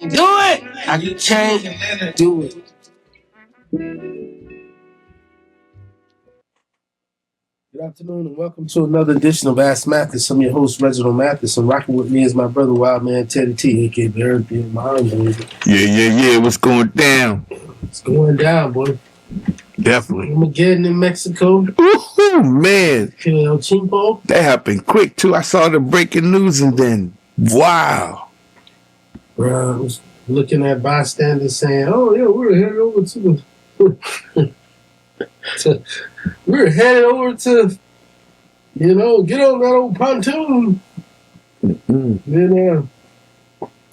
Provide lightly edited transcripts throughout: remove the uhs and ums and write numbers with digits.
Do it! I can't do it. Good afternoon and welcome to another edition of Ask Mathis. I'm your host, Reggie Mathis, and rocking with me is my brother, Wild Man Teddy T, aka Baron Theo Mound-builder. Yeah. What's going down? It's going down, boy. Definitely. Armageddon in Mexico. Woohoo, man. El Chimpo. That happened quick, too. I saw the breaking news and then, wow. Bro, I was looking at bystanders saying, oh, yeah, we're headed over to get on that old pontoon. Then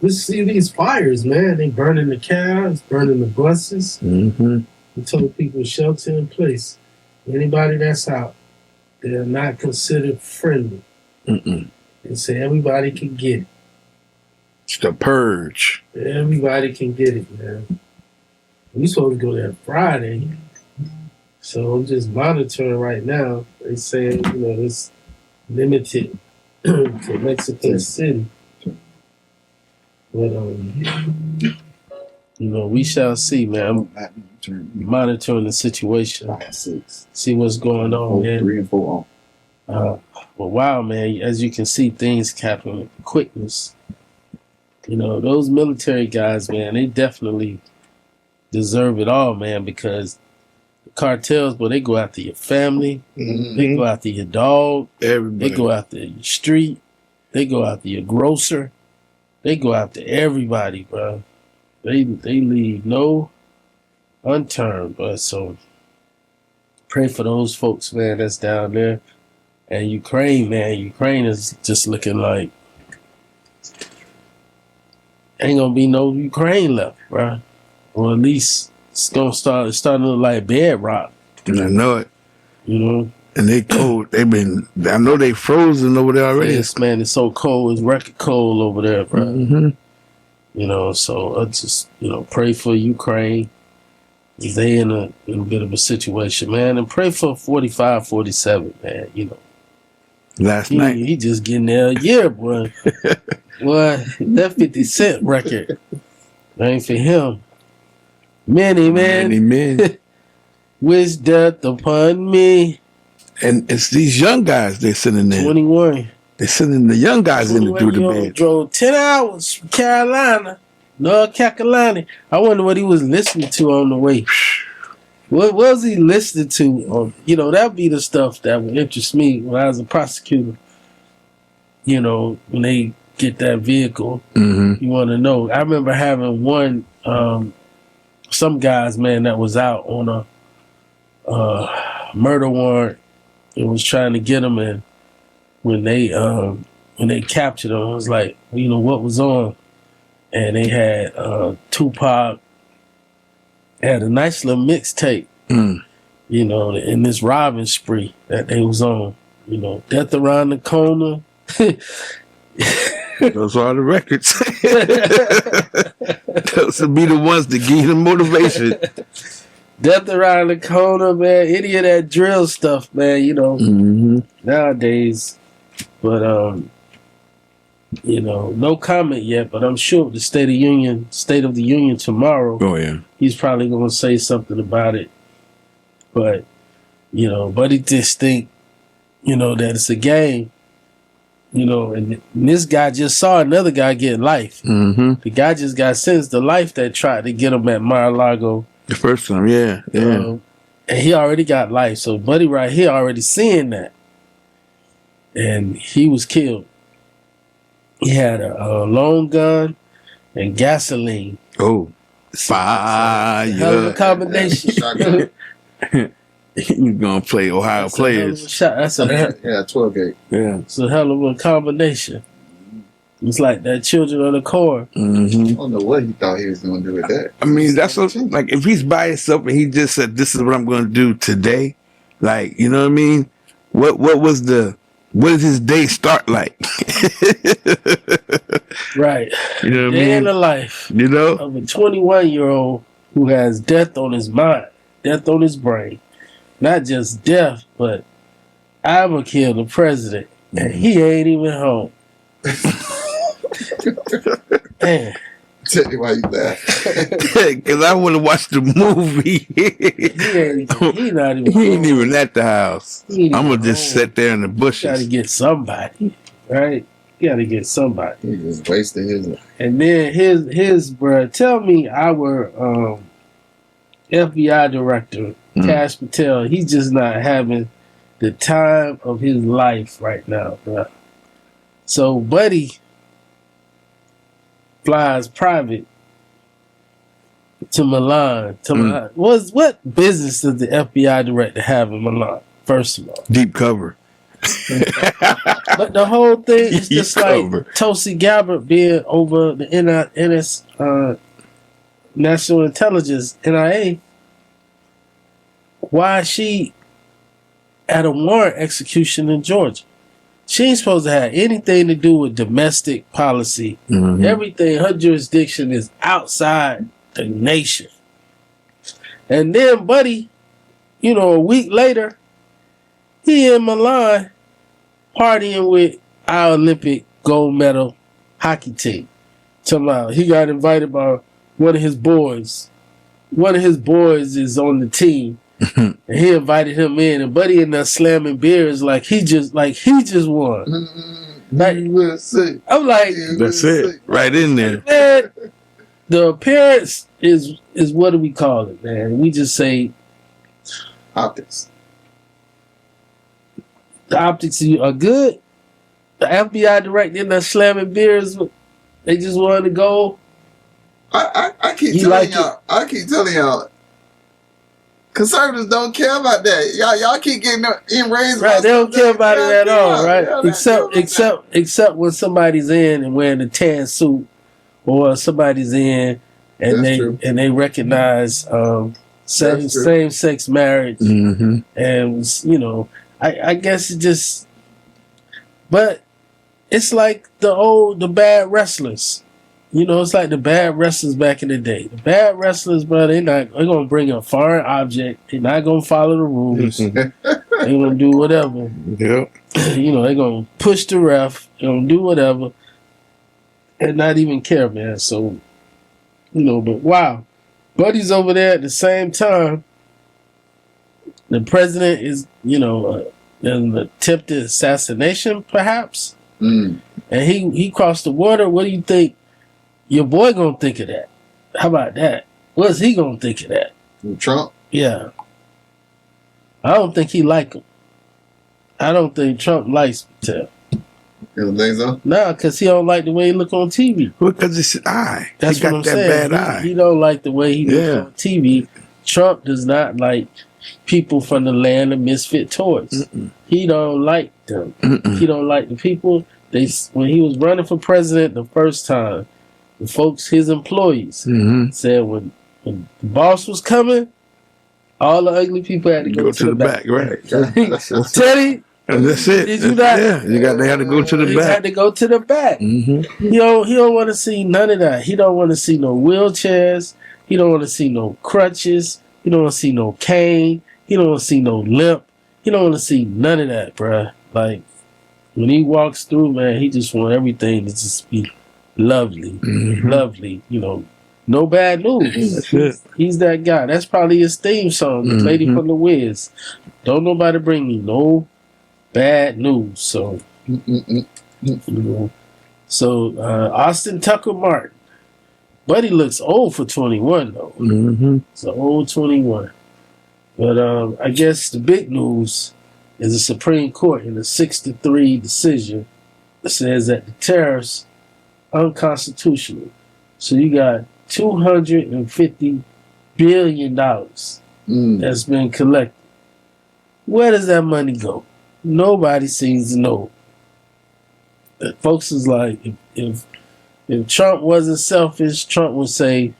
just see these fires, man. They burning the cars, burning the buses. We told people shelter in place. Anybody that's out, they're not considered friendly. And say everybody can get it. It's the purge. Everybody can get it, man. We supposed to go there Friday. So I'm just monitoring right now. They say, it's limited to Mexico City. But, we shall see, man. I'm monitoring the situation. See what's going on, man. 3 and 4 on. Well, wow, man. As you can see, things happen with quickness. Those military guys, man, they definitely deserve it all, man, because the cartels, but they go after your family, they go after your dog, Everybody. they go after your street, they go after your grocer, they go after everybody, bro. They leave no unturned, but so pray for those folks, man, that's down there. And Ukraine, man, Ukraine is just looking like ain't gonna be no Ukraine left, bro. Or at least it's starting to look like bedrock. I know it. And they cold. I know they frozen over there already. Yes, man, it's so cold. It's record cold over there, bro. So I just, pray for Ukraine. They in a bit of a situation, man. And pray for 45, 47, man, Last night. He just getting there a year, boy. Boy, that 50 Cent record ain't for him. Many men wish death upon me. And it's these young guys they're sending in. 21. They're sending the young guys in to do the bed. Drove 10 hours from Carolina, North Carolina. I wonder what he was listening to on the way. What was he listening to? That'd be the stuff that would interest me when I was a prosecutor. When they get that vehicle, you want to know. I remember having one, some guys, man, that was out on a murder warrant and was trying to get them. And when they captured them, it was like, what was on? And they had Tupac. Had a nice little mixtape, in this robbing spree that they was on. Death Around the Corner. Those are the records. Those would be the ones that give you the motivation. Death Around the Corner, man. Any of that drill stuff, man, nowadays. But, no comment yet, but I'm sure the State of the Union tomorrow. Oh, yeah. He's probably going to say something about it. But, but he just think, that it's a game. And this guy just saw another guy get life. The guy just got sentenced to life that tried to get him at Mar-a-Lago. The first time, yeah. And he already got life. So buddy right here already seeing that. And he was killed. He had a long gun and gasoline. Oh, fire. Hell of a combination. He's going to play Ohio players. That's a 12 gauge. Yeah. It's a hell of a combination. It's like that Children of the Corn. I don't know what he thought he was going to do with that. I mean, that's what, like, if he's by himself and he just said, this is what I'm going to do today, like, you know what I mean? What did his day start like? Right. You know what I Day mean? in the life of a 21-year-old who has death on his mind, death on his brain. Not just death, but I'm going to kill the president. And he ain't even home. Man. Tell you why you laugh. Because I want to watch the movie. He not even. He ain't home. even at the house. He ain't I'm even gonna just home. sit there in the You got to bushes. get somebody, right? You got to get somebody. He just wasted his life. And then his bruh, tell me our FBI director, Cash Patel, he's just not having the time of his life right now, bruh. So Buddy flies private to Milan. What business does the FBI director have in Milan? First of all, Deep cover. but the whole thing is just Deep like cover. Tulsi Gabbard being over the NS, National Intelligence, NIA. Why is she at a warrant execution in Georgia? She ain't supposed to have anything to do with domestic policy. Mhm. Everything, her jurisdiction is outside the nation. And then Buddy, a week later, he in Milan partying with our Olympic gold medal hockey team. Somehow he got invited by one of his boys. One of his boys is on the team. And he invited him in, and Buddy in there slamming beers like he just won. Like, USA. I'm like, That's it. Right in there. man, the appearance is what do we call it, man? We just say Optics. the optics are good. The FBI director in there slamming beers, they just wanted to go. I keep You telling like y'all. I keep telling y'all. Conservatives don't care about that. Y'all keep getting enraged. Right, they don't care about it at all, right? Yeah, they don't care about Except when somebody's in and wearing a tan suit, or somebody's in and That's true. they recognize That's true. same sex marriage, Mm-hmm. and I guess it just, but it's like the bad wrestlers. It's like the bad wrestlers back in the day. The bad wrestlers, bro, they're gonna bring a foreign object. They're not gonna follow the rules. They're gonna do whatever. Yep. They're gonna push the ref. They're gonna do whatever, and not even care, man. So, but wow, Buddy's over there at the same time. The president is, an attempted assassination, perhaps, Mm. and he crossed the water. What do you think? Your boy gonna think of that? How about that? What's he gonna think of that? Trump. Yeah, I don't think he like him. I don't think Trump likes Patel. You don't think so? Nah, because he don't like the way he look on TV. Because it's an eye. That's he got what I'm that saying. bad eye. He don't like the way he Yeah. looks on TV. Trump does not like people from the land of misfit toys. Mm-mm. He don't like them. Mm-mm. He don't like the people. When he was running for president the first time, the folks, his employees, Mm-hmm. said when the boss was coming, all the ugly people had to go to the back. Right. Teddy, And that's it. Did you not? Yeah, they had to go to the he back. had to go to the back. Mm-hmm. He don't want to see none of that. He don't want to see no wheelchairs. He don't want to see no crutches. He don't want to see no cane. He don't want to see no limp. He don't want to see none of that, bruh. Like, when he walks through, man, he just want everything to just be lovely. Mm-hmm. Lovely. No bad news. That's it. He's that guy. That's probably his theme song, The Lady Mhm. from the Wiz. Don't nobody bring me no bad news. So, Austin Tucker Martin. Buddy looks old for 21, though. Mm-hmm. It's an old 21. But I guess the big news is the Supreme Court in a 6-3 decision says that the tariffs unconstitutional. So you got $250 billion that's been collected. Where does that money go? Nobody seems to know. Folks is like, if Trump wasn't selfish, Trump would say,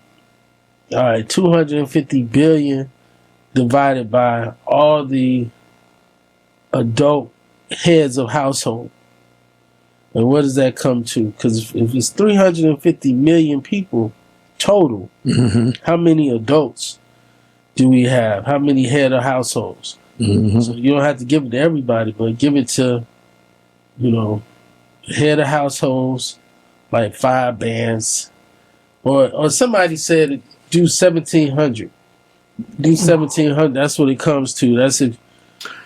all right, 250 billion divided by all the adult heads of household. And what does that come to? Because if it's 350 million people total, Mm-hmm. how many adults do we have? How many head of households? Mm-hmm. So you don't have to give it to everybody, but give it to, head of households, like 5 bands, or somebody said do 1,700. Do 1,700. That's what it comes to. That's if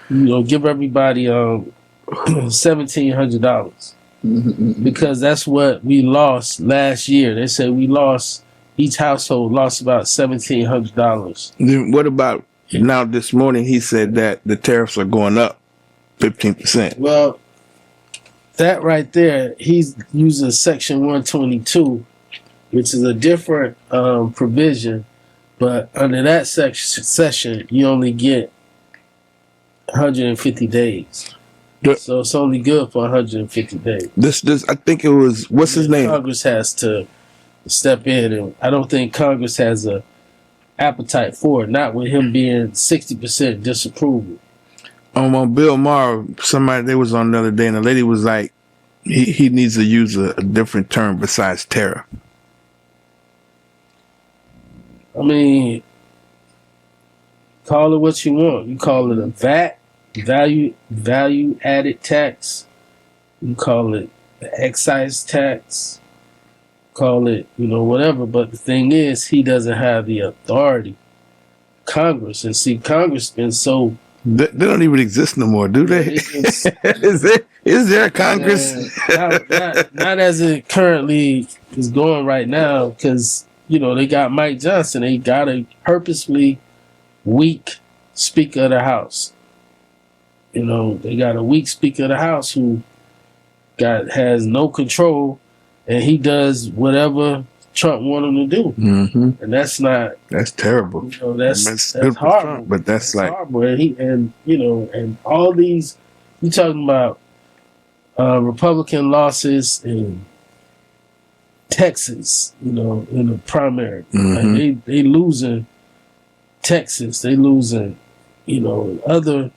give everybody $1,700 because that's what we lost last year. They said each household lost about $1,700. Then what about now? This morning he said that the tariffs are going up 15%. Well, that right there, he's using Section 122, which is a different provision, but under that section, you only get 150 days. So it's only good for 150 days. This I think it was, what's his name? Congress has to step in, and I don't think Congress has a appetite for it, not with him being 60% disapproval. On Bill Maher, they was on the other day, and the lady was like, he needs to use a different term besides tariff. I mean, call it what you want. You call it a VAT, value added tax. You call it the excise tax. Call it, whatever. But the thing is, he doesn't have the authority. Congress, and see, Congress been so. They don't even exist no more, do they? Is there a Congress? Not as it currently is going right now, because they got Mike Johnson. They got a purposely weak Speaker of the House. They got a weak Speaker of the House who has no control, and he does whatever Trump want him to do, and that's terrible. That's horrible. Trump, but that's like horrible. And all these, you talking about Republican losses in Texas, in the primary. Like they losing Texas, they losing, other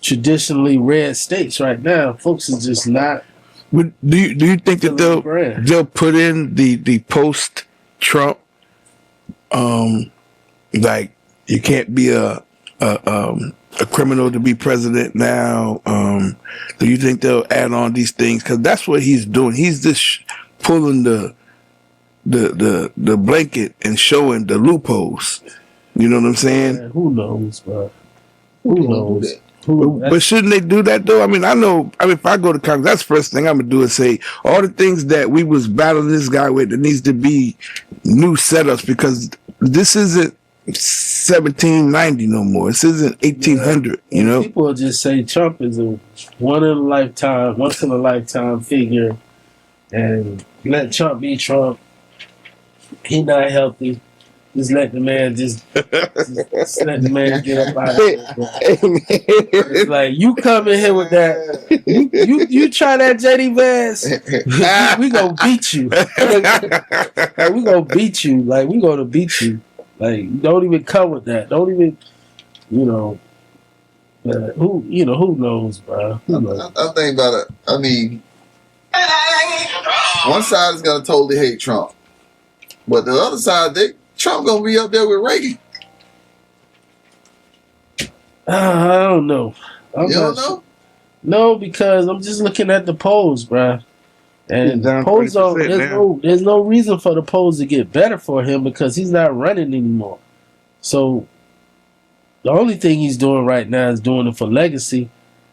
traditionally red states right now. Folks is just not. Do you think that they'll put in the post Trump, like you can't be a criminal to be president now? Do you think they'll add on these things? Because that's what he's doing. He's just pulling the blanket and showing the loopholes. You know what I'm saying? Man, who knows, bro? Who knows? But shouldn't they do that though? I mean, if I go to Congress, that's the first thing I'm gonna do is say all the things that we was battling this guy with, there needs to be new setups, because this isn't 1790 no more. This isn't 1800. People will just say Trump is a once in a lifetime figure, and let Trump be Trump. He not healthy. Just let the man get up out of here. It's like, you come in here with that. You try that JD Vance, we gonna beat you. We gonna beat you. Like, we gonna beat you. Like, don't even come with that. Don't even, who knows, bro? I think about it. I mean, one side is gonna totally hate Trump, but the other side, Trump gonna be up there with Reagan. I don't know. You don't know? Sure. No, because I'm just looking at the polls, bruh. And polls there's no reason for the polls to get better for him, because he's not running anymore. So the only thing he's doing right now is doing it for legacy.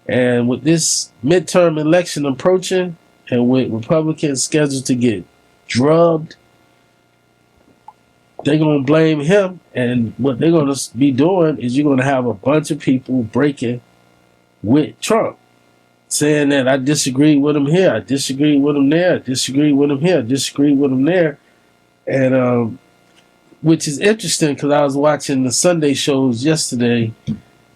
And with this midterm election approaching, and with Republicans scheduled to get drubbed, they're going to blame him, and what they're going to be doing is you're going to have a bunch of people breaking with Trump, saying that I disagree with him here, I disagree with him there, I disagree with him here, I disagree with him there. And which is interesting, because I was watching the Sunday shows yesterday,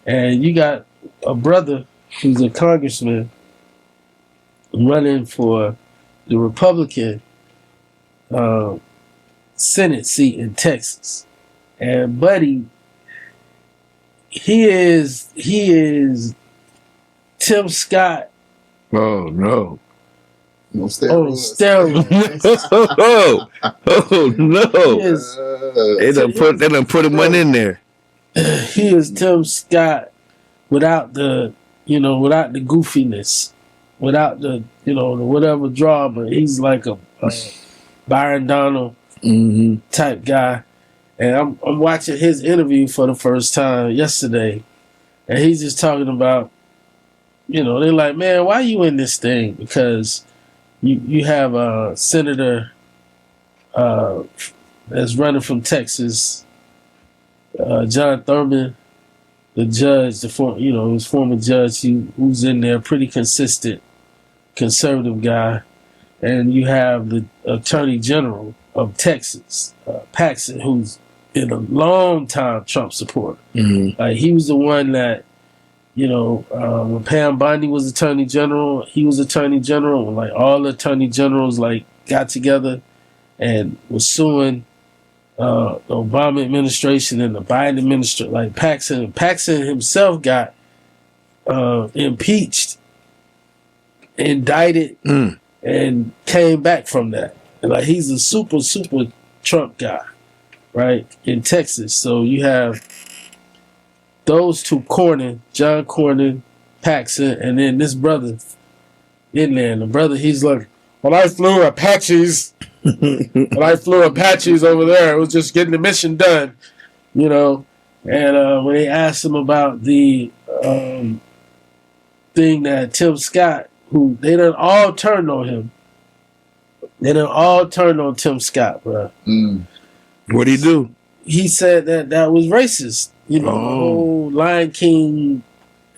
and you got a brother who's a congressman running for the Republican Senate seat in Texas, and buddy, he is Tim Scott. Oh no! On steroids. Oh no! They done put him one in there. He is Tim Scott without the goofiness, without the the whatever drama. He's like a Byron Donald type guy. And I'm watching his interview for the first time yesterday, and he's just talking about, they're like, man, why you in this thing? Because you have a senator that's running from Texas, John Thurman, the judge, his former judge, who's in there, pretty consistent, conservative guy, and you have the Attorney General of Texas, Paxton, who's been a long time Trump supporter. Like, he was the one that, when Pam Bondi was Attorney General, he was Attorney General. And, like, all the Attorney Generals got together and was suing the Obama administration and the Biden administration. Like, Paxton himself got impeached, indicted, and came back from that. And, like, he's a super Trump guy, right, in Texas. So you have those two, John Cornyn, Paxton, and then this brother in there. And the brother, he's like, when I flew Apaches over there, it was just getting the mission done, And when they asked him about the thing that Tim Scott, who they done all turned on him. They done all turned on Tim Scott, bro. What'd he do? He said that was racist. The whole Lion King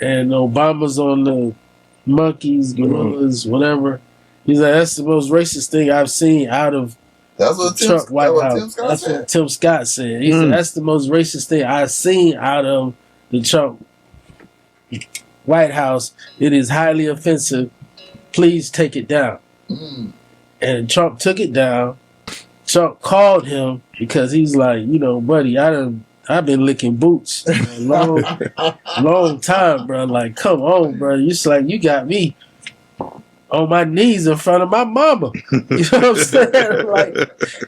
and Obama's on the monkeys, gorillas, whatever. He's like, that's the most racist thing I've seen out of That's what the Trump White House. That's what Tim Scott said. He said, that's the most racist thing I've seen out of the Trump White House. It is highly offensive. Please take it down. And Trump took it down. Trump called him because he's like, buddy, I've been licking boots a long time, bro. Like, come on, bro. It's like you got me on my knees in front of my mama. You know what I'm saying? Like,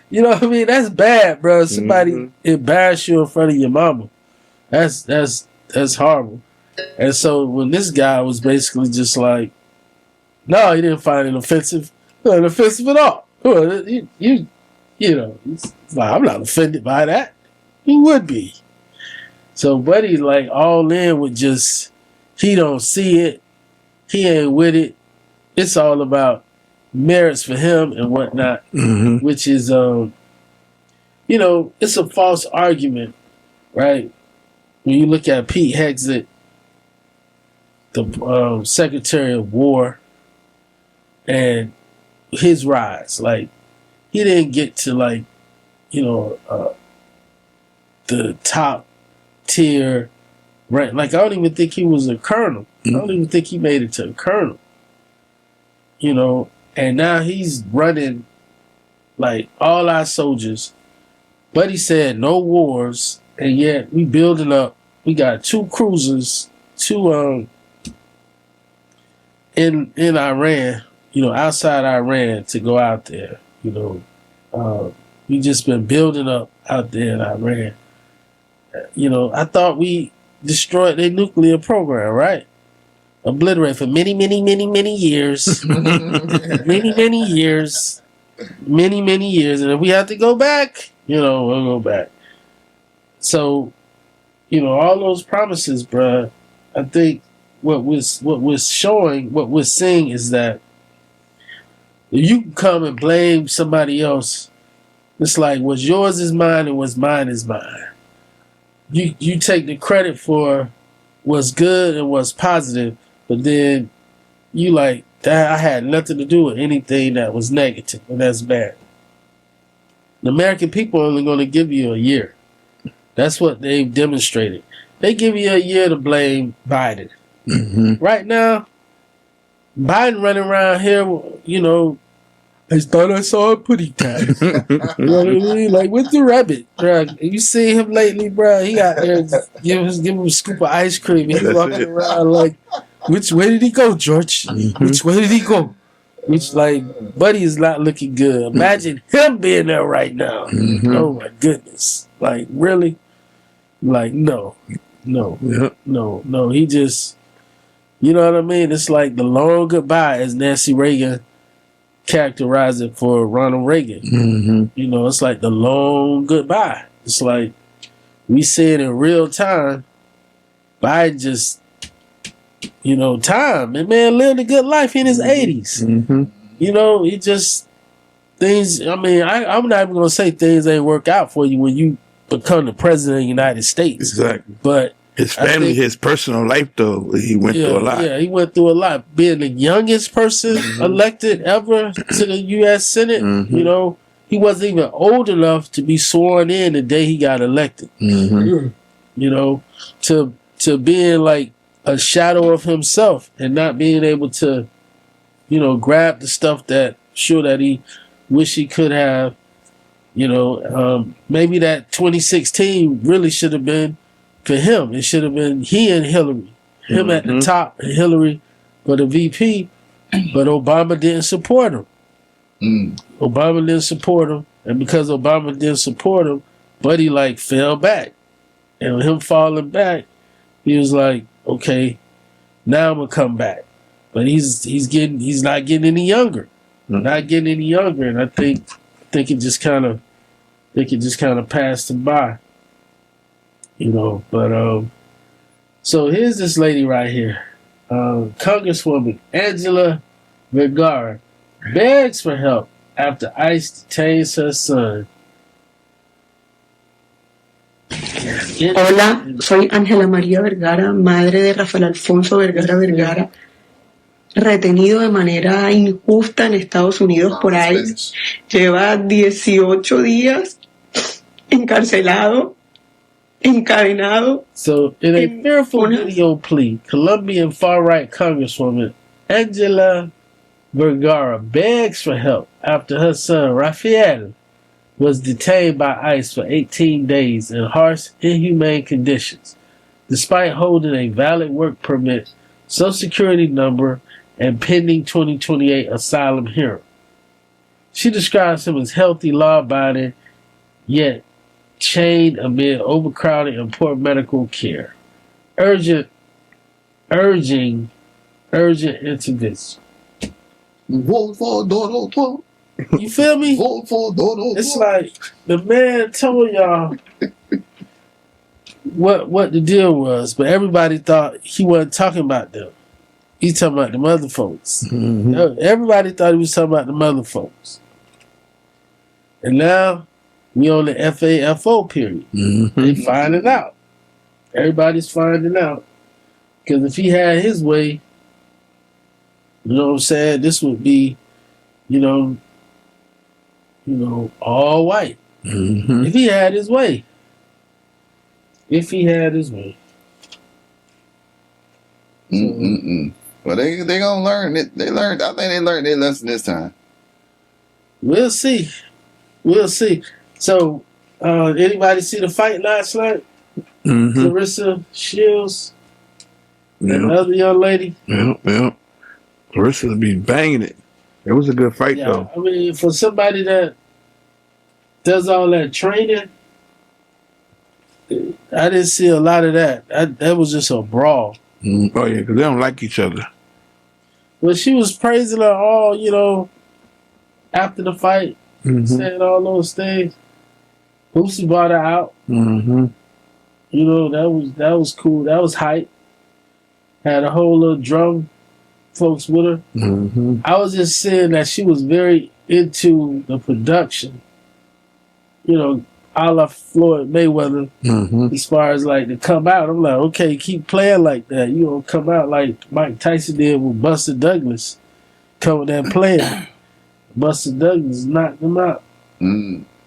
you know what I mean? That's bad, bro. Somebody embarrass you in front of your mama. That's horrible. And so when this guy was basically just like, no, he didn't find it offensive. Not offensive at all. It's like, I'm not offended by that. He would be. So Buddy's like all in with just, he don't see it. He ain't with it. It's all about merits for him and whatnot, which is, it's a false argument, right? When you look at Pete Hegseth, the Secretary of War, and his rise, like, he didn't get to, like, the top tier rank. Like, I don't even think he was a colonel. I don't even think he made it to a colonel. And now he's running, like, all our soldiers. But he said no wars, and yet we building up. We got 2 cruisers, in Iran, outside Iran to go out there. We just been building up out there in Iran. I thought we destroyed their nuclear program, right? Obliterate for many, many, many, many years. many years. Many years. And if we have to go back, we'll go back. So, all those promises, bruh, I think what we're seeing is that you can come and blame somebody else. It's like what's yours is mine and what's mine is mine. You take the credit for what's good and what's positive, but then you like, that I had nothing to do with anything that was negative and that's bad. The American people are only going to give you a year. That's what they've demonstrated. They give you a year to blame Biden. Right now, Biden running around here, I thought I saw a putty tag. You know what I mean? Like, with the rabbit, bro. You seen him lately, bro? He out there, give him a scoop of ice cream. He's walking around like, which way did he go, George? Which way did he go? Which, like, Buddy is not looking good. Imagine him being there right now. Oh, my goodness. Like, really? Like, no. He just, you know what I mean? It's like the long goodbye, as Nancy Reagan characterize it for Ronald Reagan. Mm-hmm. You know, it's like the long goodbye. It's like we see it in real time. Biden just, you know, time. The man lived a good life in his 80s. Mm-hmm. You know, he just things. I mean, I'm not even gonna say things ain't work out for you when you become the president of the United States. Exactly. But His family, his personal life, though, he went through a lot. Yeah, he went through a lot. Being the youngest person elected ever to the U.S. Senate, Mm-hmm. you know, he wasn't even old enough to be sworn in the day he got elected. Mm-hmm. You know, to being like a shadow of himself and not being able to, you know, grab the stuff that he wish he could have. You know, maybe that 2016 really should have been for him. It should have been he and Hillary. Him at the top and Hillary for the VP, but Obama didn't support him. Obama didn't support him, and because Obama didn't support him, Buddy like fell back. And with him falling back, he was like, okay, now I'm gonna come back. But he's not getting any younger. Not getting any younger, and I think it just kind of passed him by. You know, but so here's this lady right here, Congresswoman Angela Vergara begs for help after ICE detains her son. Hola, soy Ángela María Vergara, madre de Rafael Alfonso Vergara Vergara, retenido de manera injusta en Estados Unidos por ICE. Lleva 18 días encarcelado, encadenado. So, in a fearful video plea, Colombian far-right Congresswoman Angela Vergara begs for help after her son Rafael was detained by ICE for 18 days in harsh, inhumane conditions, despite holding a valid work permit, Social Security number, and pending 2028 asylum hearing. She describes him as healthy, law-abiding, yet chained amid overcrowding and poor medical care, urging intervention. Vote for Donald Trump. You feel me? Vote for Donald It's Trump. like the man told y'all what the deal was, but everybody thought he wasn't talking about them. He's talking about the other folks. Mm-hmm. Everybody thought he was talking about the other folks. And now we on the FAFO period. Mm-hmm. They finding out. Everybody's finding out. Because if he had his way, you know what I'm saying, this would be, you know, all white. Mm-hmm. If he had his way. If he had his way. Well, they gonna learn it. They learned. I think they learned their lesson this time. We'll see. We'll see. So, anybody see the fight last night? Mm-hmm. Clarissa Shields and Yeah. the other young lady? Yeah. Clarissa will be banging it. It was a good fight, Yeah, though. I mean, for somebody that does all that training, I didn't see a lot of that. That was just a brawl. Mm-hmm. Oh, yeah, because they don't like each other. But she was praising her all, you know, after the fight, Mm-hmm. saying all those things. Boosie brought her out. Mm-hmm. You know, that was cool. That was hype. Had a whole little drum folks with her. Mm-hmm. I was just saying that she was very into the production. You know, a la Floyd Mayweather, Mm-hmm. as far as like to come out. I'm like, okay, keep playing like that. You don't come out like Mike Tyson did with Buster Douglas, coming there playing. Buster Douglas knocked him out.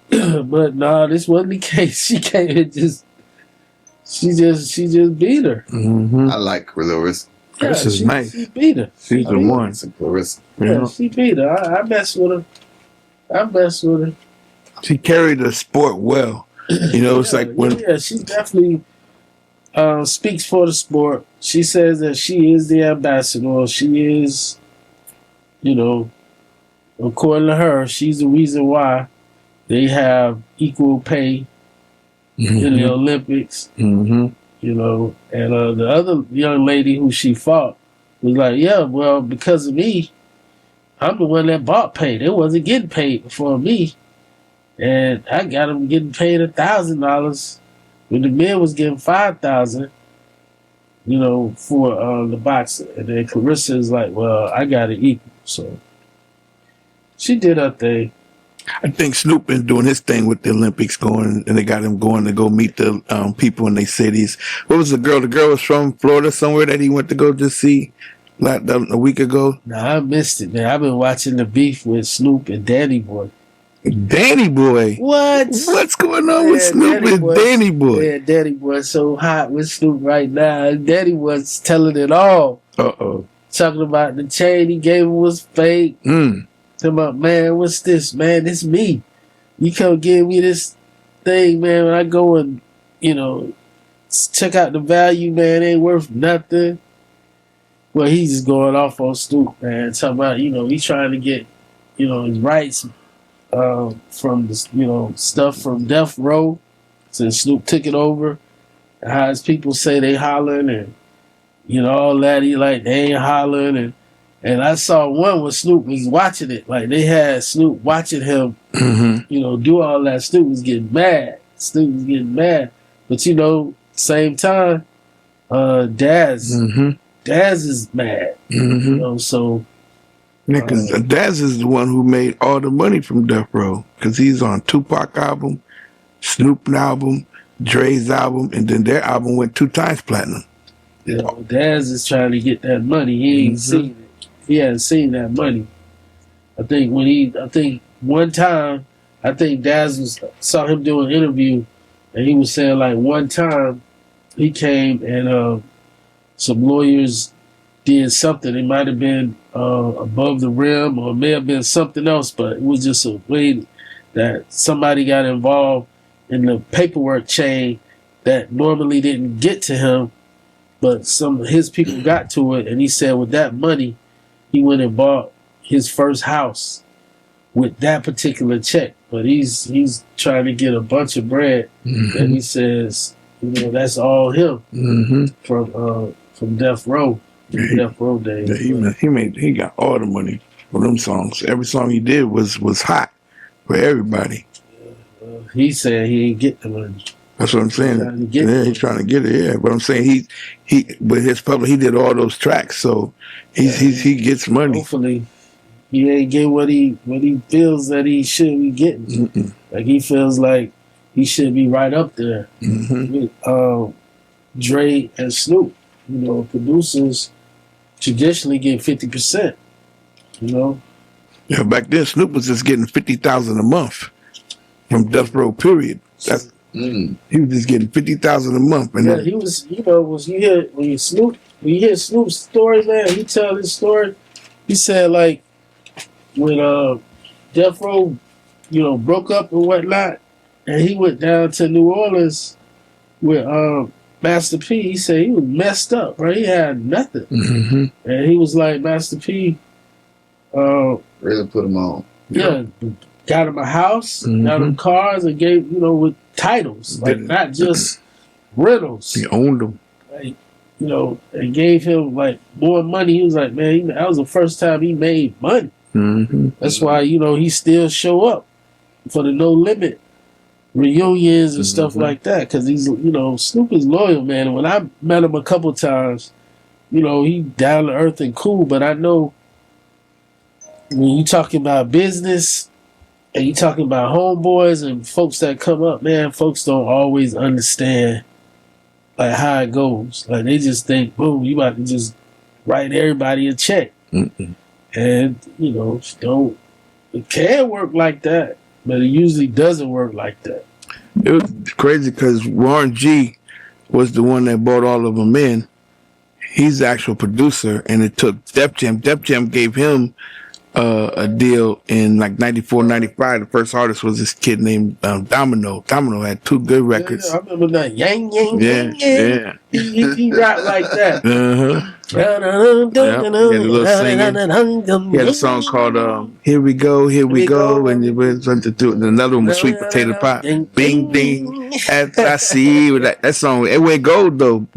But nah, this wasn't the case. She came and she just beat her. Mm-hmm. I like Clarissa. Yeah, This is nice. She beat her. She's the one. Clarissa. Yeah, she beat her. I mess with her. She carried the sport well. You know, it's like when she definitely speaks for the sport. She says that she is the ambassador. She is, you know, according to her, she's the reason why they have equal pay in the Olympics. Mm-hmm. You know, and the other young lady who she fought was like, yeah, well, because of me, I'm the one that bought paid. They wasn't getting paid before me. And I got them getting paid $1,000 when the men was getting $5,000, for the boxing. And then Clarissa is like, well, I got it equal. So she did her thing. I think Snoop been doing his thing with the Olympics going, and they got him going to go meet the people in their cities. What was the girl? The girl was from Florida somewhere that he went to go just see a week ago. Nah, I missed it, man. I've been watching the beef with Snoop and Danny Boy. Danny Boy? What? What's going on with Snoop and Danny Boy? Yeah, Danny Boy so hot with Snoop right now. Danny was telling it all. Uh-oh. Talking about the chain he gave him was fake. Talking about, man, what's this, man? This me. You come give me this thing, man. When I go and, check out the value, man, it ain't worth nothing. Well, he's just going off on Snoop, man. Talking about, he's trying to get, his rights from the, stuff from Death Row since Snoop took it over. And how his people say they hollering and, all that. He like, they ain't hollering. And I saw one where Snoop was watching it. Like, they had Snoop watching him, do all that. Snoop was getting mad. But, same time, Daz is mad. So... Because Daz is the one who made all the money from Death Row. Because he's on Tupac album, Snoop album, Dre's album, and then their album went 2 times platinum. Daz is trying to get that money. He ain't seen it. He hasn't seen that money. I think one time, Daz saw him do an interview, and he was saying like one time he came and some lawyers did something. It might have been above the rim, or it may have been something else, but it was just a way that somebody got involved in the paperwork chain that normally didn't get to him, but some of his people got to it, and he said with that money, he went and bought his first house with that particular check. But he's trying to get a bunch of bread, and he says, that's all him from Death Row. Death Row days. Yeah, he got all the money for them songs. Every song he did was hot for everybody. He said he ain't get the money. That's what I'm saying. He's trying to get it. Yeah, but I'm saying he with his public, he did all those tracks, so he gets money. Hopefully, he ain't get what he feels that he should be getting. Like he feels like he should be right up there with Dre and Snoop. Producers traditionally get 50%. Yeah, back then Snoop was just getting $50,000 a month from Death Row. Period. That's he was just getting $50,000 a month, and he was. Was when you hear Snoop's story, man, he tell his story. He said like when Death Row, broke up and whatnot, and he went down to New Orleans with Master P. He said he was messed up, right? He had nothing, and he was like Master P. Really put him on. Yeah, got him a house, got him cars, and gave with titles, like not just rentals. He owned them. Like, and gave him like more money. He was like, man, that was the first time he made money. That's why he still show up for the No Limit reunions and stuff like that, because he's Snoop is loyal, man. And when I met him a couple times, he down to earth and cool. But I know when you talking about business and you talking about homeboys and folks that come up, man, folks don't always understand like how it goes. Like they just think, boom, you about to just write everybody a check. And it can work like that, but it usually doesn't work like that. It was crazy because Warren G was the one that brought all of them in. He's the actual producer, and it took Def Jam. Def Jam gave him a deal in like 94, 95. The first artist was this kid named Domino. Domino had 2 good records. Yeah, I remember that. Yang, yang, Yeah. He rapped like that. He had a little singing. He had a song called "Here We Go, Here We Go," and it went something through. And another one was "Sweet Potato Pie." Bing ding, as I see you. That song, it went gold though.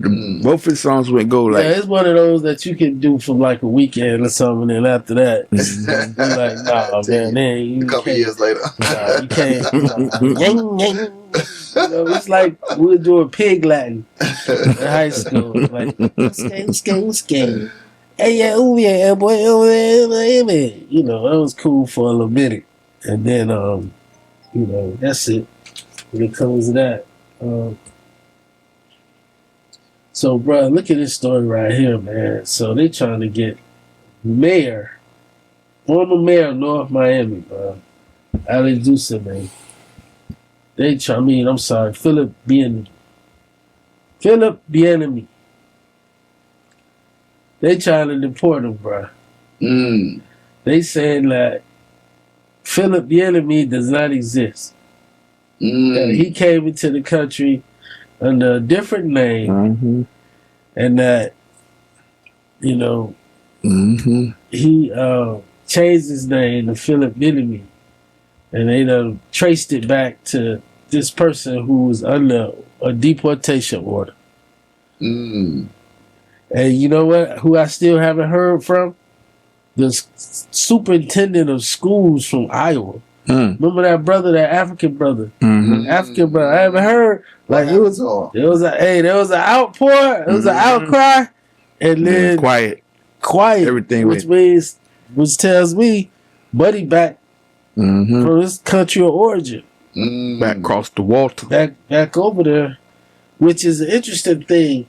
Both his songs went gold. Like, yeah, it's one of those that you can do for like a weekend or something, and after that, you're like, nah, man, you a couple can't. years later. Nah, you can't. You know, it's like we were doing pig Latin in high school. Like, skate. Hey, yeah, ooh, yeah, boy, you know, that was cool for a little minute. And then, you know, that's it. When it comes to that. So, bro, look at this story right here, man. So they trying to get former mayor of North Miami, bro. Ali Dusa, man. Philip Bienemy. They trying to deport him, bro. They saying that Philip Bienemy does not exist. That he came into the country under a different name, and that, you know, he changed his name to Philip Bienemy, and they done traced it back to this person who was under a deportation order. And you know what? Who I still haven't heard from? The superintendent of schools from Iowa. Remember that brother, that African brother? African brother. I haven't heard. Like, there was an outpour, it was an outcry, and then quiet. Everything which tells me Buddy back from his country of origin. Back across the water. Back over there, which is an interesting thing.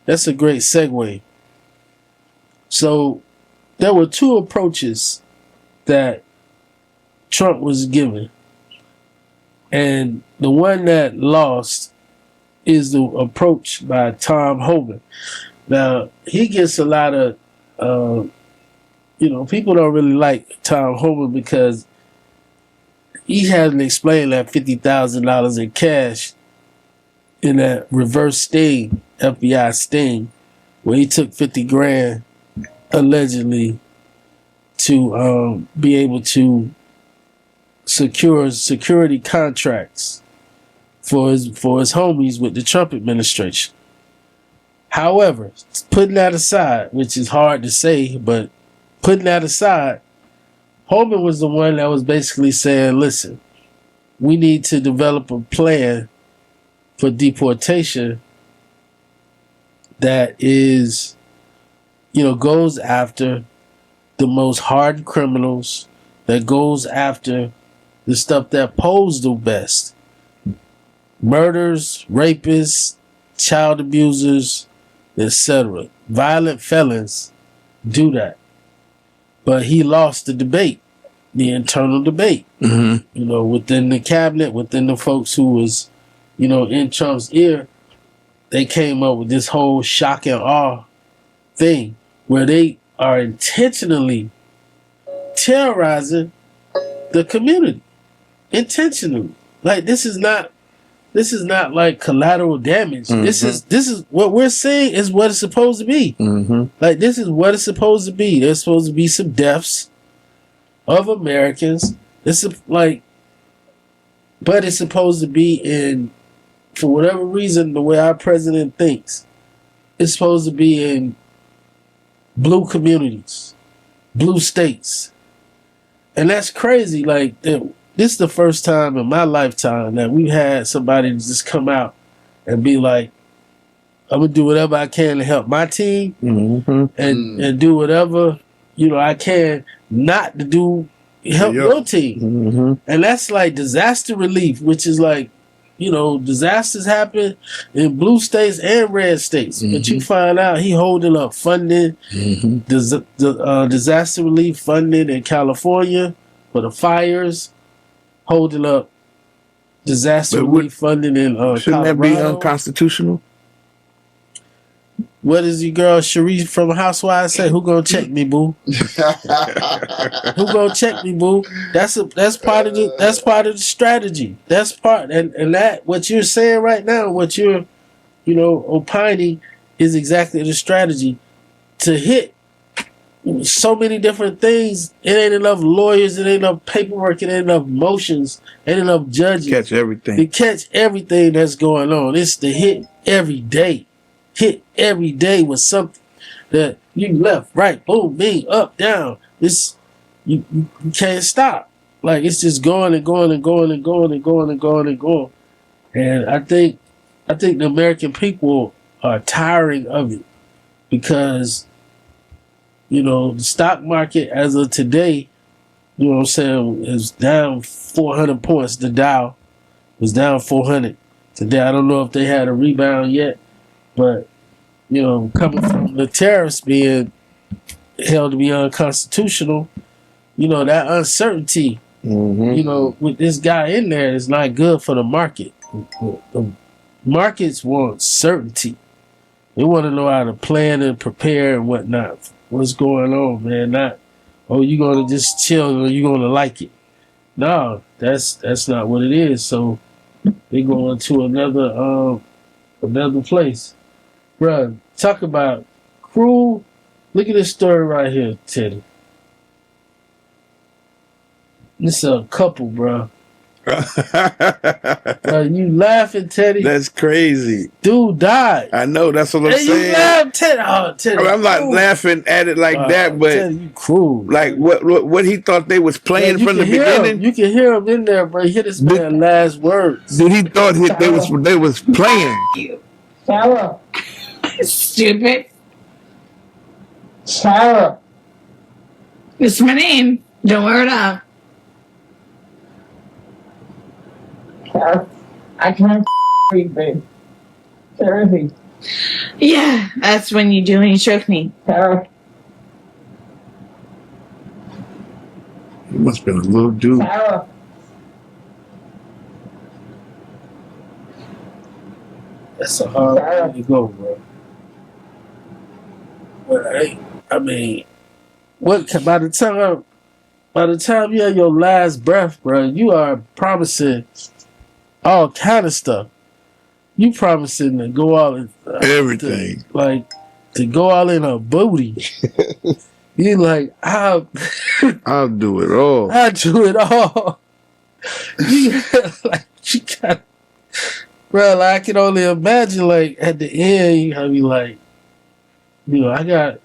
That's a great segue. So there were two approaches that Trump was given. And the one that lost is the approach by Tom Homan. Now, he gets a lot of, people don't really like Tom Homan because he hasn't explained that $50,000 in cash in that reverse sting, FBI sting, where he took 50 grand allegedly to be able to secure security contracts for his homies with the Trump administration. However, putting that aside, which is hard to say, but putting that aside, Homan was the one that was basically saying, listen, we need to develop a plan for deportation that is, goes after the most hardened criminals, that goes after the stuff that pose the best. Murders, rapists, child abusers, etc. Violent felons do that. But he lost the debate, the internal debate, within the cabinet, within the folks who was, in Trump's ear. They came up with this whole shock and awe thing where they are intentionally terrorizing the community. Intentionally. Like, this is not like collateral damage. This is what we're saying is what it's supposed to be. Like, this is what it's supposed to be. There's supposed to be some deaths of Americans. But it's supposed to be in, for whatever reason, the way our president thinks, it's supposed to be in blue communities, blue states. And that's crazy. Like, this is the first time in my lifetime that we've had somebody just come out and be like, I'm going to do whatever I can to help my team and do whatever, I can not to help your team. And that's like disaster relief, which is like, disasters happen in blue states and red states. But you find out he holding up funding, disaster relief funding in California for the fires, holding up disaster relief funding in shouldn't Colorado. That be unconstitutional? What does your girl Sharif from Housewives say? Who gonna check me, boo? Who gonna check me, boo? That's part of the strategy. That's part and that what you're saying right now, what you're opining is exactly the strategy. to hit so many different things. It ain't enough lawyers, it ain't enough paperwork, it ain't enough motions, ain't enough judges. Catch everything. To catch everything that's going on. It's to hit every day. Hit every day with something that you left, right, boom, bing, up, down. It's you can't stop. Like it's just going and going and going and going and going and going and going. And I think the American people are tiring of it because, you know, the stock market as of today, you know what I'm saying, is down 400 points. The Dow was down 400 today. I don't know if they had a rebound yet, but, you know, coming from the tariffs being held to be unconstitutional, you know, that uncertainty, you know, with this guy in there is not good for the market. The markets want certainty. They want to know how to plan and prepare and whatnot. What's going on, man? Not, oh, you're going to just chill or you're going to like it. No, that's not what it is. So they going to another place. Bruh, talk about cruel. Look at this story right here, Teddy. This is a couple, bruh. You laughing, Teddy? That's crazy. Dude died. I know. That's what I'm And saying. you laugh, Teddy. Oh, Teddy. I mean, I'm not laughing at it like that, but Teddy, you cruel. like what he thought they was playing You from the can hear him. beginning. You can hear him in there, bro. Hear this man last words. Dude, he thought they was playing. Sarah. Stupid. Sarah. It's my name. Don't wear it out. Sarah. I can't breathe, babe. Sarah. Yeah, that's when you do when you choke me. Sarah. He must have been a little dude. Sarah. That's a hard way to go, bro. But I mean, what by the time you have your last breath, bro, you are promising all kind of stuff. You promising to go all in Everything. to go all in a booty. You like I'll do it all. I'll do it all. You like you got. Bro, like, I can only imagine, like, at the end, you gotta be like, you know, I got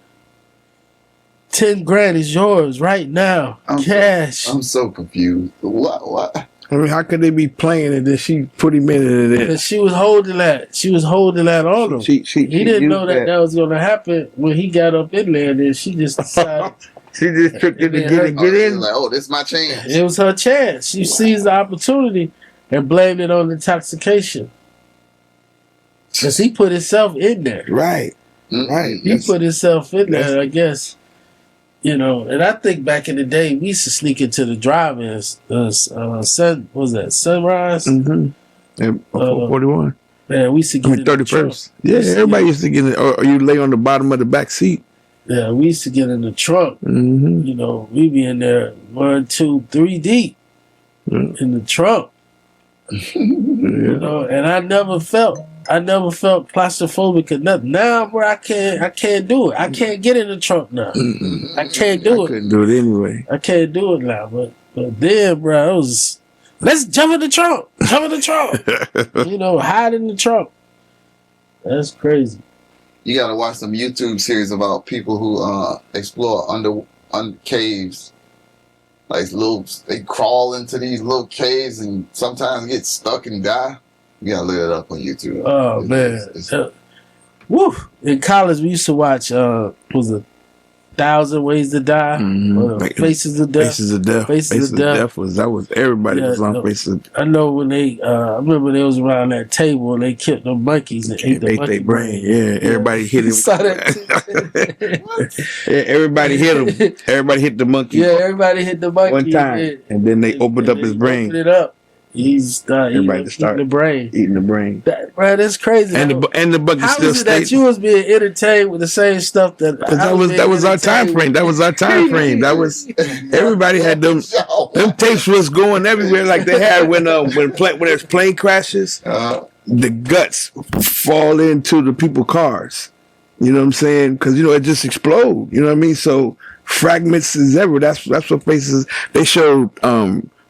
10 grand is yours right now. Cash. I'm so confused. What? I mean, how could they be playing and then she put him in it? Because she was holding that. She was holding that on him. He didn't know that was going to happen when he got up in there. And then she just decided. She just took it to get in. Like, oh, this is my chance. It was her chance. She seized the opportunity and blamed it on intoxication. Because he put himself in there. Right. Right. He put himself in there, I guess. You know, and I think back in the day, we used to sneak into the drive-ins. Sunrise? Mm-hmm. 41. Yeah, we used to get in the 31st. Yeah, everybody used to get in, or you lay on the bottom of the back seat. Yeah, we used to get in the trunk. Mm-hmm. You know, we be in there 1, 2, 3 deep in the trunk. You know, and I never felt claustrophobic or nothing. Now, bro, I can't do it. I can't get in the trunk now. I can't do it. Couldn't do it anyway. I can't do it now. But then, bro, it was let's jump in the trunk. Jump in the trunk. You know, hide in the trunk. That's crazy. You gotta watch some YouTube series about people who explore under caves. Like they crawl into these little caves and sometimes get stuck and die. You gotta look it up on YouTube. Oh man, woo! In college, we used to watch. Was it 1,000 Ways to Die? Faces of Death. Faces of Death. Faces of Death was everybody was on Faces of Death. I know when I remember they was around that table and they killed the monkeys and ate their brain. Yeah, everybody hit him. Saw that everybody hit him. Everybody hit the monkey. Yeah, everybody hit the monkey one time, and then they opened up his brain. Opened it up. He's everybody start eating the brain. Bro, that's crazy. And the bucket how still is it that stayed. you was being entertained with the same stuff that was our time frame. That was our time frame. That was everybody had them. Them tapes was going everywhere like they had when there's plane crashes. The guts fall into the people's cars. You know what I'm saying? Because it just explode. You know what I mean? So fragments is ever. That's what places they showed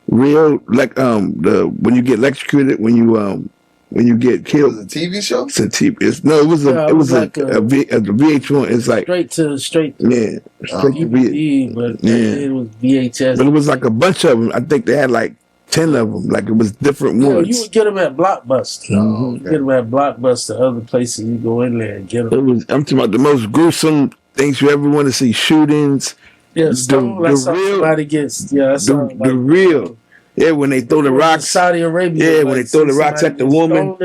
real when you get electrocuted when you get killed. Was it a TV show? It's a TV. It was like a VH1. It's like straight to straight to DVD, but it was VHS. But it was like a bunch of them. I think they had like 10 of them. Like it was different ones. You would get them at Blockbuster. Mm-hmm. Get them at Blockbuster. Other places you go in there and get them. I'm talking about the most gruesome things you ever want to see. Shootings. Yeah, the real. Somebody gets. Yeah, that's the real. Yeah, when they throw the rocks. Saudi Arabia. Yeah, when they throw the rocks at the woman,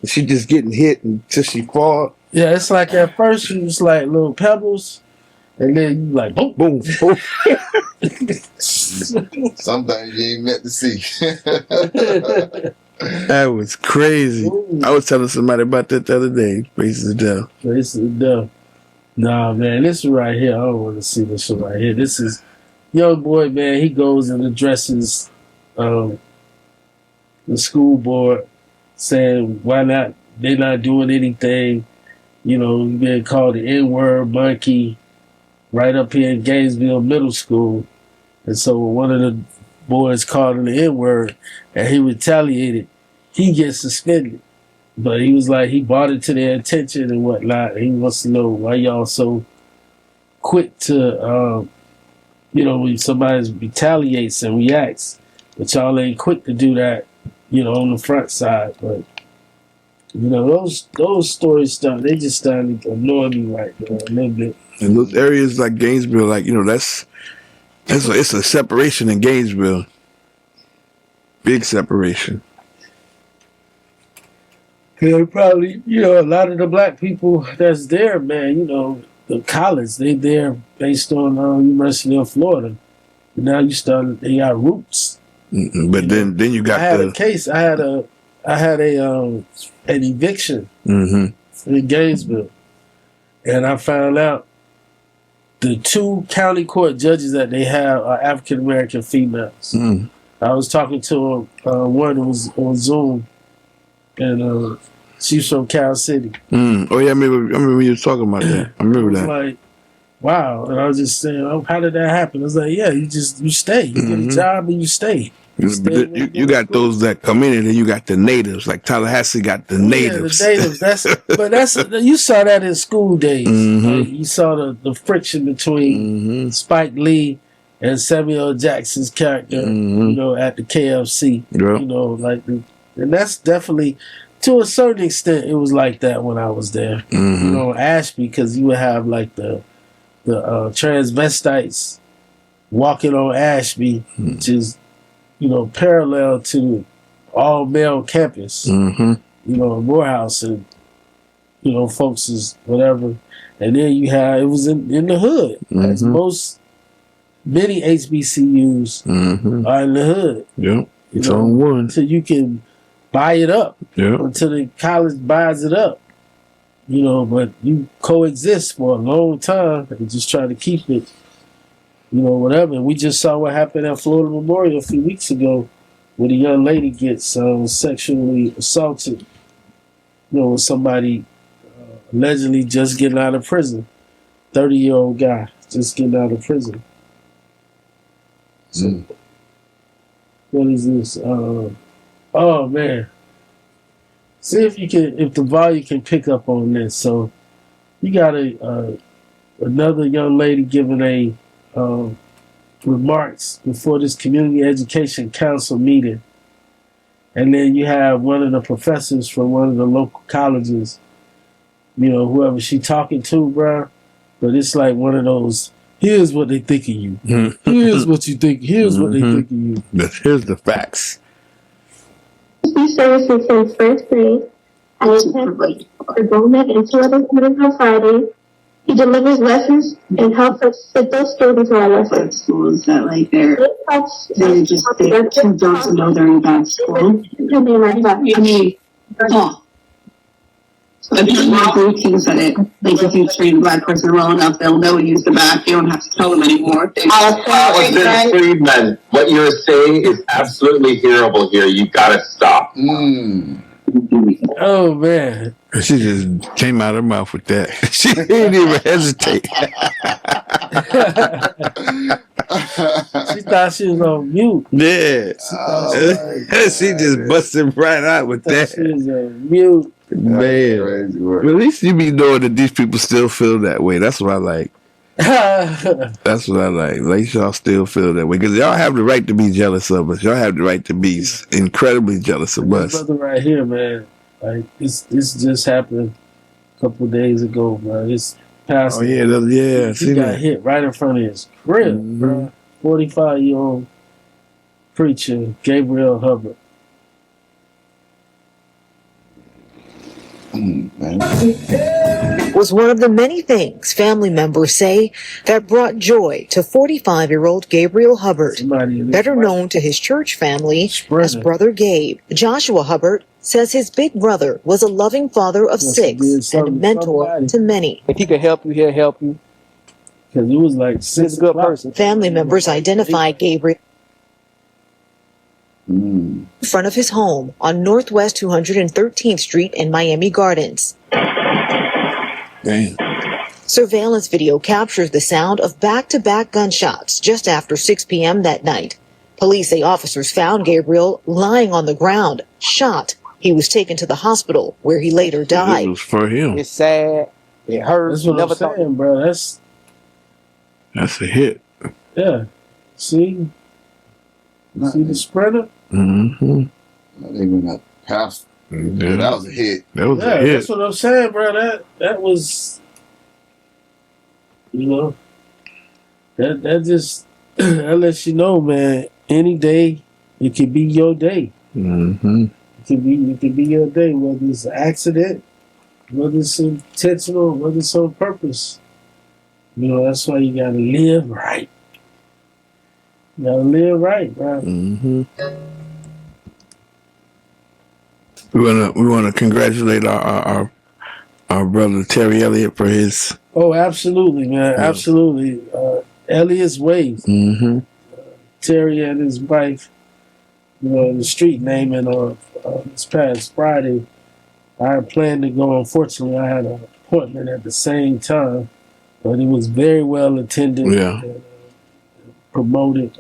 she just getting hit until she fall. Yeah, it's like at first you was like little pebbles, and then you like boom, boom, boom. Sometimes you ain't meant to see. That was crazy. Ooh. I was telling somebody about that the other day. Praise the devil. Praise the devil. Nah, man, this one right here. I don't want to see this one right here. This is young boy, man. He goes and addresses the school board, saying why not? They're not doing anything. Being called the N-word monkey right up here in Gainesville Middle School. And so one of the boys called him the N-word and he retaliated. He gets suspended. But he was like, he brought it to their attention and whatnot. He wants to know why y'all so quick to, when somebody retaliates and reacts, but y'all ain't quick to do that, on the front side. But, those stories stuff, they just starting to annoy me right now a little bit. And those areas like Gainesville, like, it's a separation in Gainesville. Big separation. Yeah, probably, a lot of the black people that's there, man, the college, they there based on University of Florida. And now they got roots. But then you got I had a case. I had an eviction in Gainesville, and I found out the 2 county court judges that they have are African American females. I was talking to one who was on Zoom, and she's from Cal City. Oh yeah, I remember when you were talking about that. I remember that. Like, wow. And I was just saying, how did that happen? I was like, yeah, you stay. You get a job and you stay. You got those that come in, and then you got the natives. Like Tallahassee got the natives. Yeah, the natives. You saw that in school days. Like, you saw the friction between Spike Lee and Samuel Jackson's character, at the KFC. Yeah. And that's definitely, to a certain extent, it was like that when I was there. Ashby, because you would have like the transvestites walking on Ashby, which is, parallel to all male campus, Morehouse, and, folks is whatever. And then you have, it was in the hood, as many HBCUs are in the hood. Yeah, it's on one. So you can buy it up until the college buys it up. But you coexist for a long time and just try to keep it, whatever. And we just saw what happened at Florida Memorial a few weeks ago when a young lady gets sexually assaulted, with somebody allegedly just getting out of prison. 30-year-old guy just getting out of prison. So, what is this? Oh, man. See if the volume can pick up on this. So you got another young lady giving a remarks before this community education council meeting. And then you have one of the professors from one of the local colleges, whoever she talking to, bro. But it's like one of those, here's what they think of you. Here's what you think. Here's what they think of you. Here's the facts. He services since first grade. I attend for Bowman and 2 other students on Friday. He delivers lessons and helps us sit those students on our lessons. Schools that like they just don't know they're in bad school. But people not do things that it, like if you train a black person well enough, they'll know and use the back. You don't have to tell them anymore. Allison Friedman, what you're saying is absolutely hearable here. You gotta stop. What Oh man. She just came out of her mouth with that. She didn't even hesitate. She thought she was on mute. Yeah. She just busted right out with that. She was on mute. Man. Crazy But work. at least you be knowing that these people still feel that way. That's what I like. That's what I like. At least y'all still feel that way. Because y'all have the right to be jealous of us. Y'all have the right to be incredibly jealous of This us. brother right here, man. Like this just happened a couple of days ago, bro. This pastor. Oh, yeah. He See got that? hit right in front of his crib, Mhm. bro. 45-year-old preacher Gabriel Hubbard. Man. Was one of the many things family members say that brought joy to 45-year-old Gabriel Hubbard, Somebody in this better white known to his church family as sprinter Brother Gabe. Joshua Hubbard says his big brother was a loving father of must have six did and a something to mentor somebody. to many. If he could help you, he'll help you. Because it was like He's 6 a good o'clock. person. Family members identify Gabriel Mm. in front of his home on Northwest 213th Street in Miami Gardens. Damn. Surveillance video captures the sound of back-to-back gunshots just after 6 p.m. that night. Police say officers found Gabriel lying on the ground, shot. He was taken to the hospital, where he later It died. was for him. It's sad. It hurts. That's what Never I'm thought. saying, bro. That's That's a hit. yeah. See the sprinter? Mm-hmm. Not even a half. Yeah. That was a hit. That was Yeah, a hit. that's what I'm saying, bro. That was, you know, that just that lets you know, man. Any day it could be your day. Mm-hmm. It could be your day, whether it's an accident, whether it's intentional, whether it's on purpose. You know, that's why you gotta live right. You gotta live right, bro. Mm-hmm. We wanna congratulate our brother Terry Elliott for his. Oh, absolutely, man. Yeah. Absolutely. Elliot's Wave. Mm-hmm. Terry and his wife, you know, the street naming on this past Friday. I had planned to go. Unfortunately, I had an appointment at the same time, but it was very well attended Yeah. and promoted.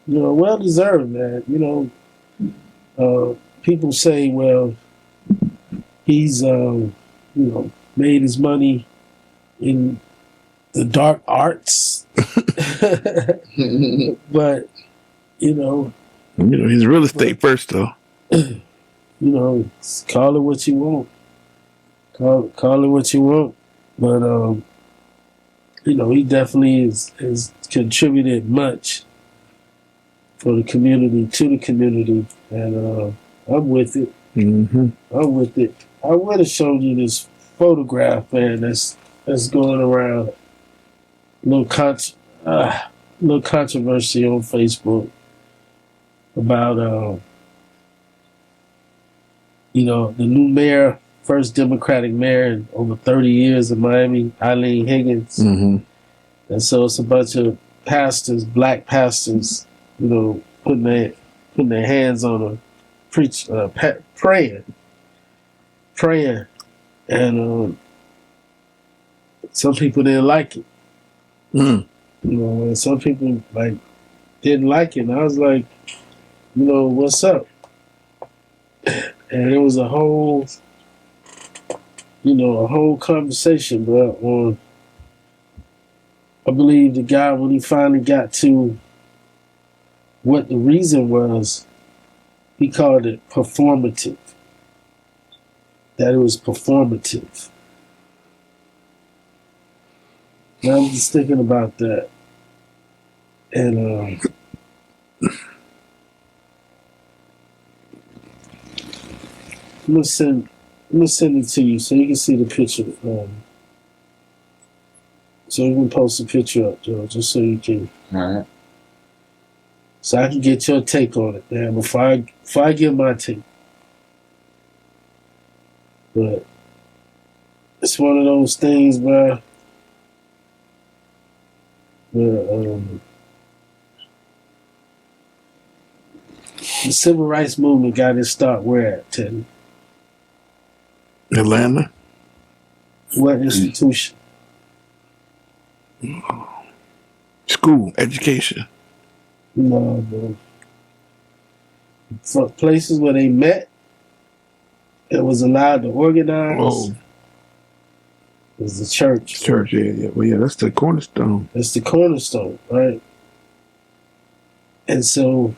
You know, well deserved, man. You know, people say, well, he's, you know, made his money in the dark arts, but you know, He's real estate first though. you know, call it what you want. Call it what you want. But you know, he definitely has contributed much for the community, to the community, and I'm with it. Mm-hmm. I'm with it. I would have shown you this photograph, man. That's going around. Little controversy on Facebook about you know, the new mayor, first Democratic mayor in over 30 years of Miami, Eileen Higgins. Mm-hmm. And so it's a bunch of pastors, black pastors, you know, putting their hands on her, praying, and some people didn't like it. Mm. You know, and some people like didn't like it. And I was like, you know, what's up? And it was a whole conversation, bro, on, I believe the guy, when he finally got to what the reason was, he called it performative. That it was performative. And I'm just thinking about that. And I'm gonna send it to you so you can see the picture. So you can post a picture up, Joe, just so you can, All right. so I can get your take on it, man. Before I give my take, but it's one of those things, bro. Where the civil rights movement got its start where at, Teddy? Atlanta. What institution? School, education. No, bro. For places where they met and was allowed to organize. Oh, was the church. Church, yeah. Well, yeah, that's the cornerstone. It's the cornerstone, right? And so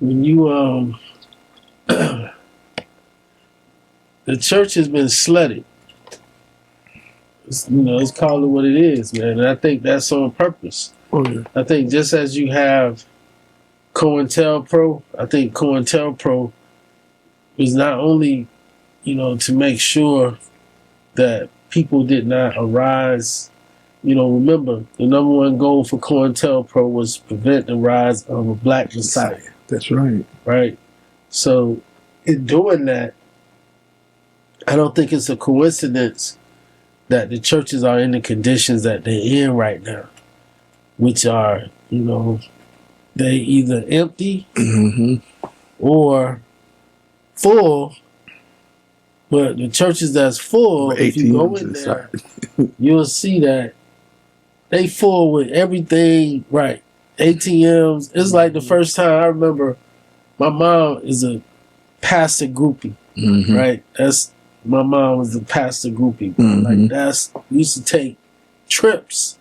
when you the church has been slutted. Let's call it what it is, man. And I think that's on purpose. Oh, yeah. I think just as you have COINTELPRO, I think COINTELPRO is not only, to make sure that people did not arise. Remember, the number one goal for COINTELPRO was to prevent the rise of a black Messiah. That's right. Right? So, in doing that, I don't think it's a coincidence that the churches are in the conditions that they're in right now, which are, they either empty or full. But the churches that's full, if you go in there, you'll see that they full with everything, right? ATMs. It's like the first time I remember my mom is a pastor groupie, right? My mom was a pastor groupie. Like used to take trips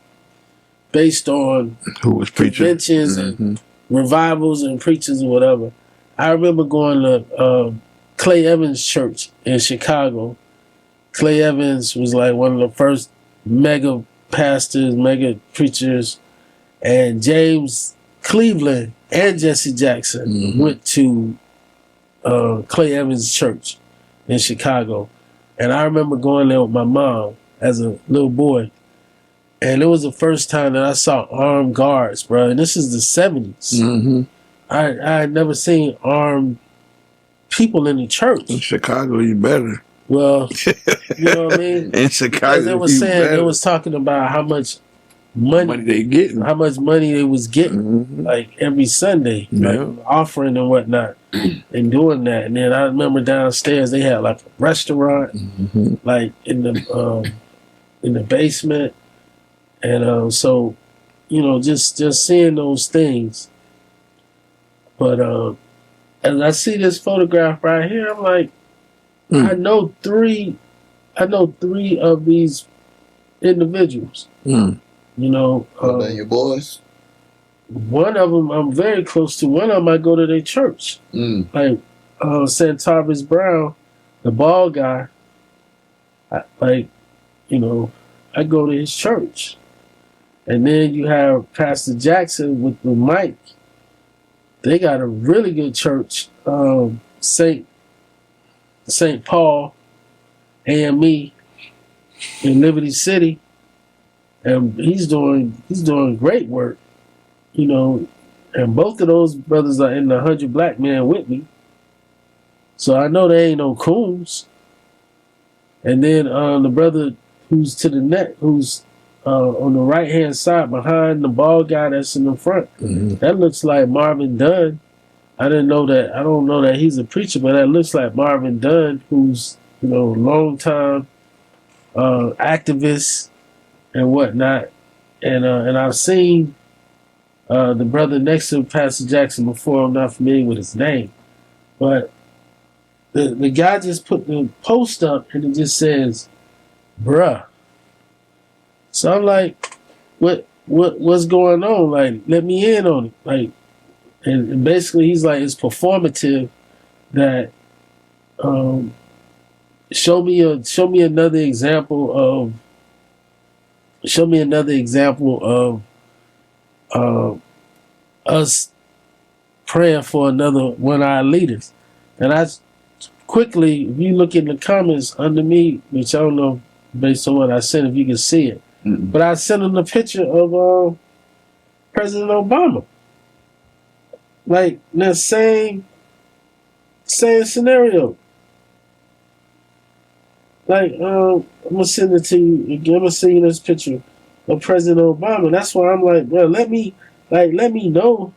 based on who was preaching, conventions and revivals and preachers or whatever. I remember going to Clay Evans Church in Chicago. Clay Evans was like one of the first mega pastors, mega preachers, and James Cleveland and Jesse Jackson went to Clay Evans Church in Chicago. And I remember going there with my mom as a little boy. And it was the first time that I saw armed guards, bro. And this is the 70s. I had never seen armed people in the church. In Chicago, you better. Well, you know what I mean? In Chicago, they was saying, they was talking about how much money they getting, how much money they was getting, like every Sunday, like offering and whatnot, and doing that. And then I remember downstairs they had like a restaurant, like in the basement, and so just seeing those things. But as I see this photograph right here, I'm like, I know three of these individuals. Are they your boys? One of them I'm very close to. One of them I go to their church. Like Santarvis Brown, the bald guy. I go to his church. And then you have Pastor Jackson with the mic. They got a really good church, St. Paul, AME in Liberty City, and he's doing great work, and both of those brothers are in the 100 Black Men with me, so I know they ain't no coons. And then the brother who's to the net, who's on the right hand side behind the bald guy that's in the front, that looks like Marvin Dunn. I don't know that he's a preacher, but that looks like Marvin Dunn, who's long time activist and whatnot. And I've seen the brother next to Pastor Jackson before. I'm not familiar with his name, but the guy just put the post up and it just says, "Bruh." So I'm like, what's going on? Like, let me in on it. Like, and basically he's like, it's performative. That show me another example of us praying for another one of our leaders. And I quickly, if you look in the comments under me, which I don't know based on what I sent, if you can see it, but I sent him a picture of President Obama. Like that same scenario. Like I'm gonna send it to you. I'm gonna send you this picture of President Obama. That's why I'm like, bro, let me know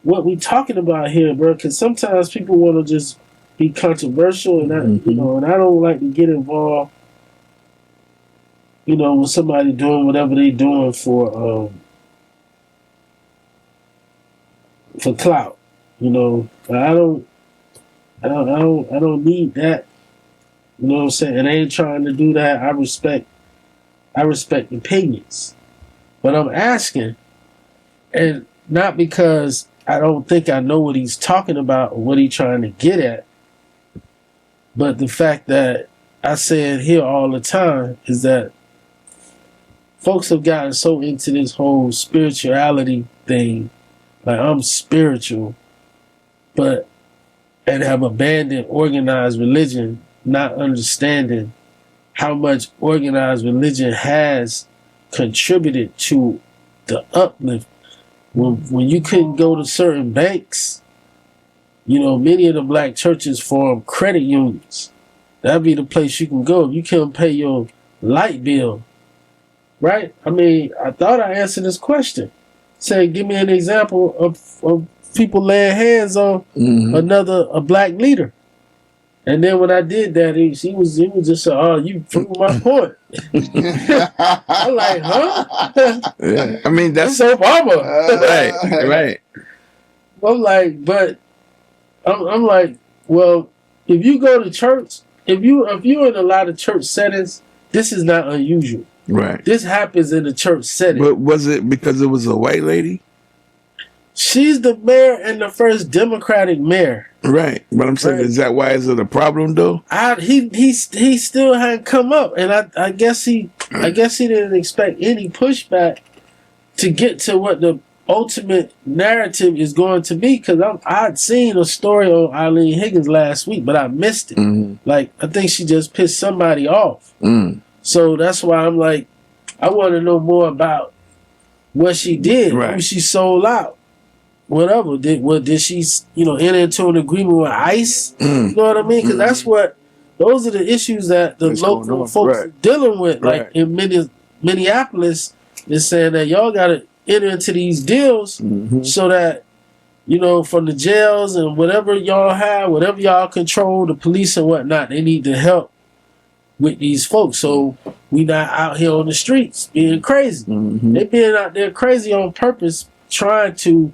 what we talking about here, bro. Because sometimes people want to just be controversial, and and I don't like to get involved, with somebody doing whatever they doing for clout. I don't need that. You know what I'm saying? And I ain't trying to do that. I respect opinions. But I'm asking, and not because I don't think I know what he's talking about or what he's trying to get at, but the fact that I say it here all the time is that folks have gotten so into this whole spirituality thing, like I'm spiritual, and have abandoned organized religion, not understanding how much organized religion has contributed to the uplift. When you couldn't go to certain banks, many of the black churches form credit unions. That'd be the place you can go if you can't pay your light bill, right? I mean, I thought I answered this question. Say, give me an example of people laying hands on a black leader. And then when I did that, he was just you proved my point. I'm like, huh? Yeah. I mean, that's Obama. Right. I'm like, but I'm like, well, if you go to church, if you're in a lot of church settings, this is not unusual. Right. This happens in the church setting. But was it because it was a white lady? She's the mayor and the first Democratic mayor. Right. But I'm saying, is that why is it a problem though? He still hadn't come up, and I guess he didn't expect any pushback to get to what the ultimate narrative is going to be. Because I'd seen a story on Eileen Higgins last week, but I missed it. Like, I think she just pissed somebody off. So that's why I'm like, I want to know more about what she did, who she sold out. Whatever. Did she, enter into an agreement with ICE? You know what I mean? Because those are the issues that the local folks are dealing with. Like in Minneapolis, is saying that y'all got to enter into these deals so that, from the jails and whatever y'all have, whatever y'all control, the police and whatnot, they need to help with these folks. So we not out here on the streets being crazy. They being out there crazy on purpose, trying to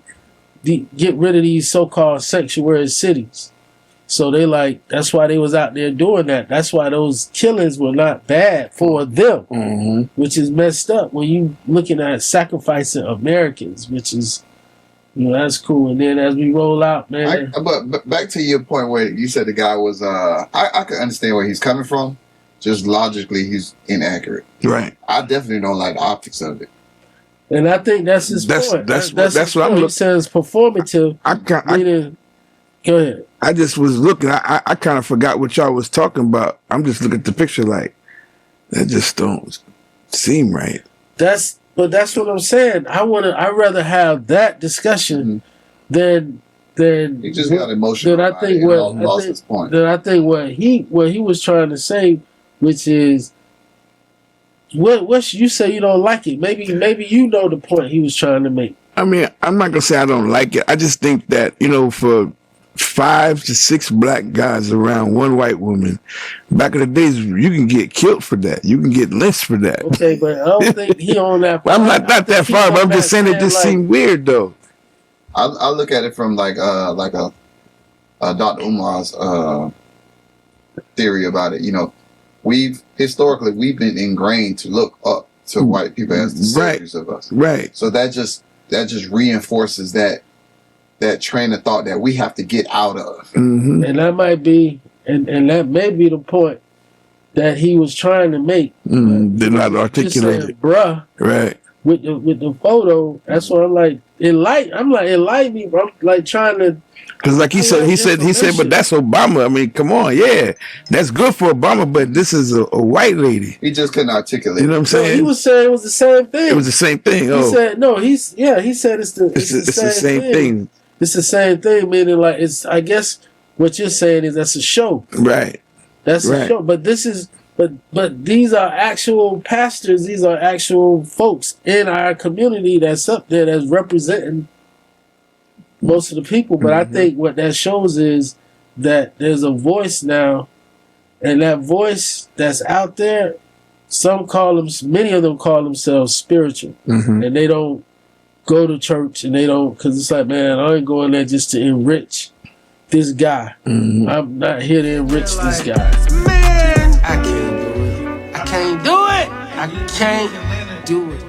get rid of these so-called sanctuary cities. So that's why they was out there doing that. That's why those killings were not bad for them, which is messed up when you looking at sacrificing Americans, which is, that's cool. And then as we roll out, man. But back to your point where you said the guy was, I could understand where he's coming from. Just logically, he's inaccurate. Right. I definitely don't like the optics of it. And I think that's his point. That's what I'm looking. He says performative. Go ahead. I just was looking. I kind of forgot what y'all was talking about. I'm just looking at the picture like that. Just don't seem right. But that's what I'm saying. I'd rather have that discussion than he just got emotional. Then I think what he was trying to say, which is. What you say you don't like it? Maybe the point he was trying to make. I mean, I'm not gonna say I don't like it. I just think that for 5 to 6 black guys around one white woman, back in the days, you can get killed for that. You can get lynched for that. Okay, but I don't think he on that. Well, I'm not that far, but I'm just saying it just seemed weird though. I look at it from like a Dr. Umar's theory about it. We've historically been ingrained to look up to white people as the saviors of us. Right. So that just reinforces that train of thought that we have to get out of. And that might be and that may be the point that he was trying to make. They're not articulated. Bruh. Right. With the photo, that's what I'm like. Enlighten me, bro. I'm like trying to. Because like he said, but that's Obama. I mean, come on, yeah, that's good for Obama, but this is a white lady. He just couldn't articulate. You know what I'm saying? He was saying it was the same thing. It was the same thing. He said no. He said it's the same thing. It's the same thing. Meaning, like I guess what you're saying is that's a show. Right. That's a show. But this is. But these are actual pastors. These are actual folks in our community that's up there that's representing most of the people. But I think what that shows is that there's a voice now, and that voice that's out there, many of them call themselves spiritual, and they don't go to church, and they don't, because it's like, man, I ain't going there just to enrich this guy. I'm not here to enrich this guy. Man, I can't do it. I can't do it. I can't do it.